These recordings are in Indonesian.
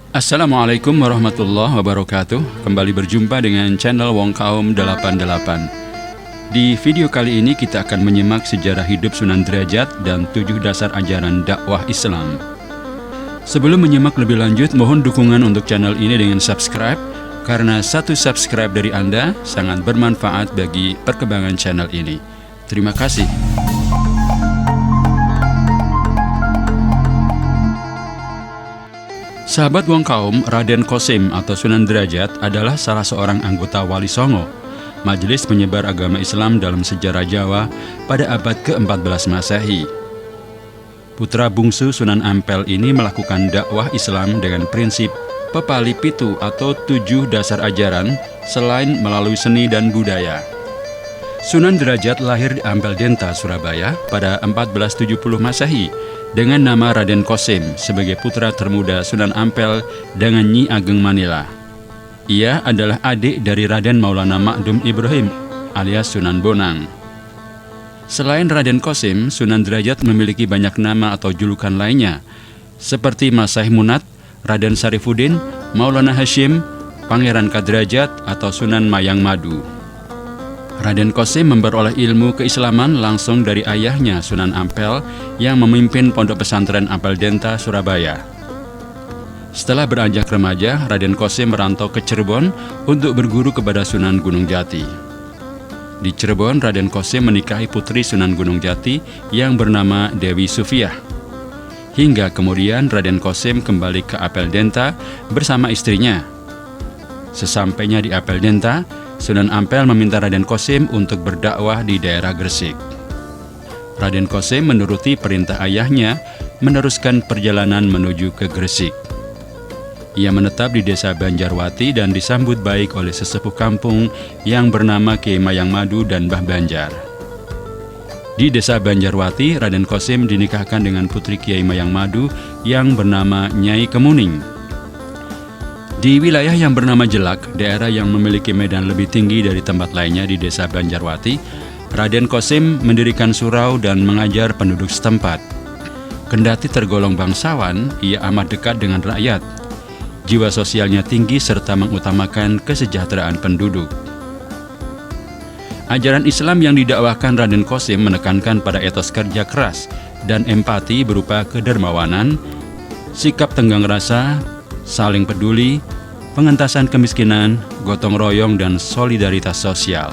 Assalamualaikum warahmatullahi wabarakatuh. Kembali berjumpa dengan channel Wong Kaum 88. Di video kali ini kita akan menyimak sejarah hidup Sunan Derajat dan 7 dasar ajaran dakwah Islam. Sebelum menyimak lebih lanjut, mohon dukungan untuk channel ini dengan subscribe, karena satu subscribe dari Anda sangat bermanfaat bagi perkembangan channel ini. Terima kasih. Sahabat Wong Kaum, Raden Kosim atau Sunan Derajat adalah salah seorang anggota Wali Songo, majelis penyebar agama Islam dalam sejarah Jawa pada abad ke-14 Masehi. Putra bungsu Sunan Ampel ini melakukan dakwah Islam dengan prinsip pepali pitu atau 7 dasar ajaran selain melalui seni dan budaya. Sunan Derajat lahir di Ampel Denta, Surabaya pada 1470 Masehi dengan nama Raden Kosim sebagai putra termuda Sunan Ampel dengan Nyi Ageng Manila. Ia adalah adik dari Raden Maulana Makdum Ibrahim alias Sunan Bonang. Selain Raden Kosim, Sunan Derajat memiliki banyak nama atau julukan lainnya seperti Masih Munat, Raden Sarifuddin, Maulana Hashim, Pangeran Kadrajat atau Sunan Mayang Madu. Raden Kosim memperoleh ilmu keislaman langsung dari ayahnya Sunan Ampel yang memimpin pondok pesantren Ampel Denta, Surabaya. Setelah beranjak remaja, Raden Kosim merantau ke Cirebon untuk berguru kepada Sunan Gunung Jati. Di Cirebon, Raden Kosim menikahi putri Sunan Gunung Jati yang bernama Dewi Sufiah. Hingga kemudian Raden Kosim kembali ke Ampel Denta bersama istrinya. Sesampainya di Ampel Denta, Sunan Ampel meminta Raden Kosim untuk berdakwah di daerah Gresik. Raden Kosim menuruti perintah ayahnya meneruskan perjalanan menuju ke Gresik. Ia menetap di desa Banjarwati dan disambut baik oleh sesepuh kampung yang bernama Kiai Mayang Madu dan Mbah Banjar. Di desa Banjarwati, Raden Kosim dinikahkan dengan putri Kiai Mayang Madu yang bernama Nyai Kemuning. Di wilayah yang bernama Jelak, daerah yang memiliki medan lebih tinggi dari tempat lainnya di desa Banjarwati, Raden Kosim mendirikan surau dan mengajar penduduk setempat. Kendati tergolong bangsawan, ia amat dekat dengan rakyat. Jiwa sosialnya tinggi serta mengutamakan kesejahteraan penduduk. Ajaran Islam yang didakwahkan Raden Kosim menekankan pada etos kerja keras dan empati berupa kedermawanan, sikap tenggang rasa, saling peduli, pengentasan kemiskinan, gotong royong, dan solidaritas sosial.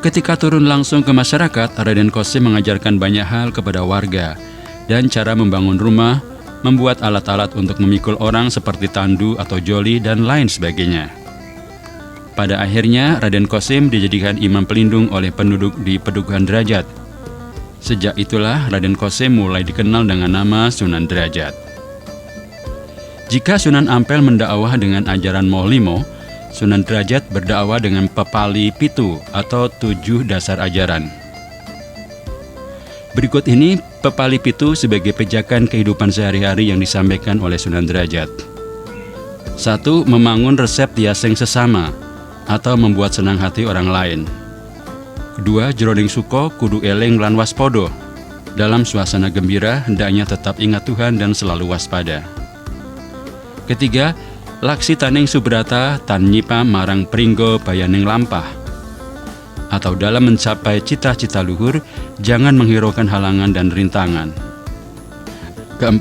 Ketika turun langsung ke masyarakat, Raden Kosim mengajarkan banyak hal kepada warga dan cara membangun rumah, membuat alat-alat untuk memikul orang seperti tandu atau joli, dan lain sebagainya. Pada akhirnya, Raden Kosim dijadikan imam pelindung oleh penduduk di Pedukuhan Derajat. Sejak itulah Raden Kosim mulai dikenal dengan nama Sunan Derajat. Jika Sunan Ampel mendakwah dengan ajaran Mohlimo, Sunan Derajat berdakwah dengan pepali pitu atau 7 dasar ajaran. Berikut ini pepali pitu sebagai pijakan kehidupan sehari-hari yang disampaikan oleh Sunan Derajat. 1. Membangun resep tiaseng sesama atau membuat senang hati orang lain. 2. Jroning suko kudu eling lan waspodo. Dalam suasana gembira hendaknya tetap ingat Tuhan dan selalu waspada. 3. Laksi taning subrata tan nyipa marang pringgo bayaning lampah. Atau dalam mencapai cita-cita luhur, jangan menghiraukan halangan dan rintangan. 4.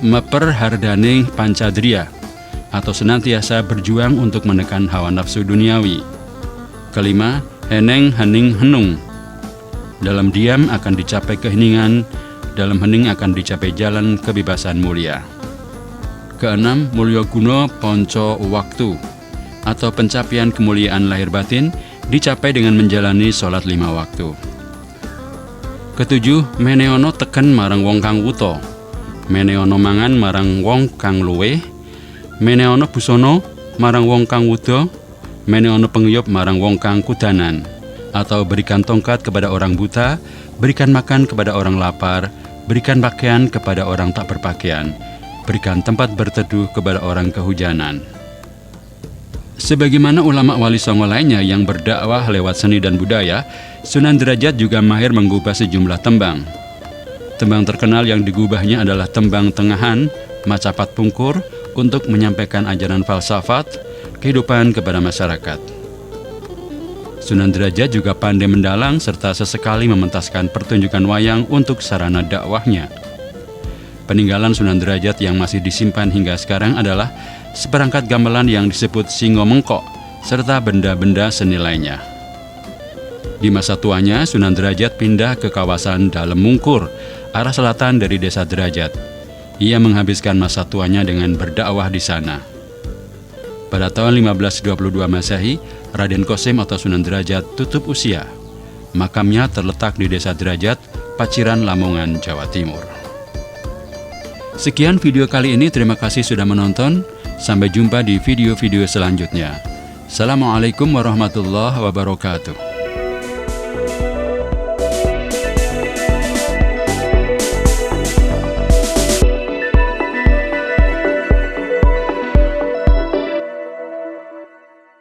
Meper hardaning pancadria, atau senantiasa berjuang untuk menekan hawa nafsu duniawi. 5. Heneng hening henung. Dalam diam akan dicapai keheningan, dalam hening akan dicapai jalan kebebasan mulia. 6. Mulya guna ponco waktu, atau pencapaian kemuliaan lahir batin dicapai dengan menjalani sholat 5 waktu. 7. Meneono teken marang wong kang wuta, meneono mangan marang wong kang luweh, meneono busono marang wong kang wuda, meneono pengyup marang wong kang kudanan, atau berikan tongkat kepada orang buta, berikan makan kepada orang lapar, berikan pakaian kepada orang tak berpakaian, berikan tempat berteduh kepada orang kehujanan. Sebagaimana ulama Wali Songo lainnya yang berdakwah lewat seni dan budaya, Sunan Derajat juga mahir menggubah sejumlah tembang. Tembang terkenal yang digubahnya adalah tembang tengahan, Macapat Pungkur untuk menyampaikan ajaran falsafat kehidupan kepada masyarakat. Sunan Derajat juga pandai mendalang serta sesekali mementaskan pertunjukan wayang untuk sarana dakwahnya. Peninggalan Sunan Derajat yang masih disimpan hingga sekarang adalah seperangkat gamelan yang disebut singo mengkok, serta benda-benda senilainya. Di masa tuanya, Sunan Derajat pindah ke kawasan Dalem Mungkur, arah selatan dari desa Derajat. Ia menghabiskan masa tuanya dengan berdakwah di sana. Pada tahun 1522 Masehi, Raden Kosim atau Sunan Derajat tutup usia. Makamnya terletak di desa Derajat, Paciran, Lamongan, Jawa Timur. Sekian video kali ini, terima kasih sudah menonton. Sampai jumpa di video-video selanjutnya. Assalamualaikum warahmatullahi wabarakatuh.